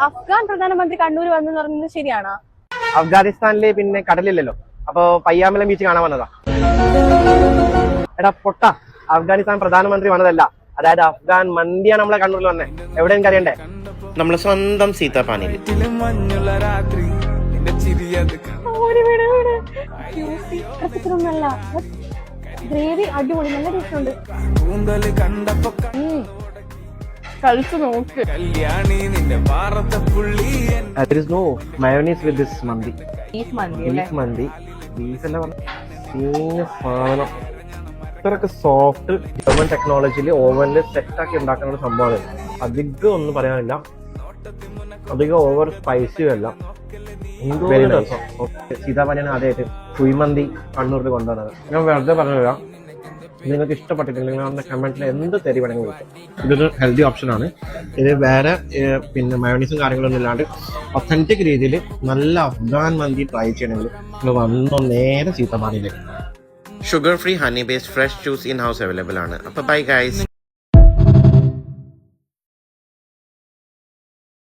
അഫ്ഗാൻ പ്രധാനമന്ത്രി കണ്ണൂർ വന്നെന്ന് പറയുന്നത് ശരിയാണോ? അഫ്ഗാനിസ്ഥാനില് പിന്നെ കടലില്ലല്ലോ, അപ്പൊ പയ്യാമലം ബീച്ച് കാണാൻ വന്നതാ. എടാ പൊട്ട, അഫ്ഗാനിസ്ഥാൻ പ്രധാനമന്ത്രി വന്നതല്ല, അതായത് അഫ്ഗാൻ മന്തിയാണ് നമ്മളെ കണ്ണൂരിൽ വന്നേ. എവിടെ എനിക്ക് അറിയണ്ടേ? നമ്മളെ സ്വന്തം സീതാപ്പാനിൽ. ഗ്രേവി അടിപൊളി, നല്ല ടേസ്റ്റുണ്ട്. കഴിച്ചു നോക്ക്. There is no mayonnaise with this mandi. Beef mandi beef mandi, beef എല്ലാം സാധനം ഇത്രയൊക്കെ സോഫ്റ്റ് ജർമ്മൻ ടെക്നോളജിയിൽ ഓവനിൽ സെറ്റാക്കി ഉണ്ടാക്കുന്ന ഒരു സംഭവമാണ്. അധികം ഒന്നും പറയാനില്ല, അധികം ഓവർ സ്പൈസിയും അല്ല. സീതാപാനിയാണ് ആദ്യമായിട്ട് കുഴിമന്തി കണ്ണൂരിൽ കൊണ്ടുവന്നത്. ഞാൻ വെറുതെ പറഞ്ഞുതരാം, നിങ്ങൾക്ക് ഇഷ്ടപ്പെട്ടിട്ടുണ്ടെങ്കിൽ നിങ്ങളുടെ കമന്റിൽ എന്ത് തെറി വേണമെങ്കിൽ വിളിക്കാം. ഇതൊരു ഹെൽത്തി ഓപ്ഷനാണ്. ഇത് വേറെ പിന്നെ മയോണീസും കാര്യങ്ങളൊന്നും ഇല്ലാണ്ട് ഒത്തന്റിക് രീതിയിൽ നല്ല അഫ്ഗാൻ മന്തി ട്രൈ ചെയ്യണമെങ്കിൽ നിങ്ങൾ വന്നോ നേരെ സീതാപാനിയിലേക്ക്. Sugar free honey based fresh juice in house available ആണ്. അപ്പോൾ ബൈ ഗൈസ്.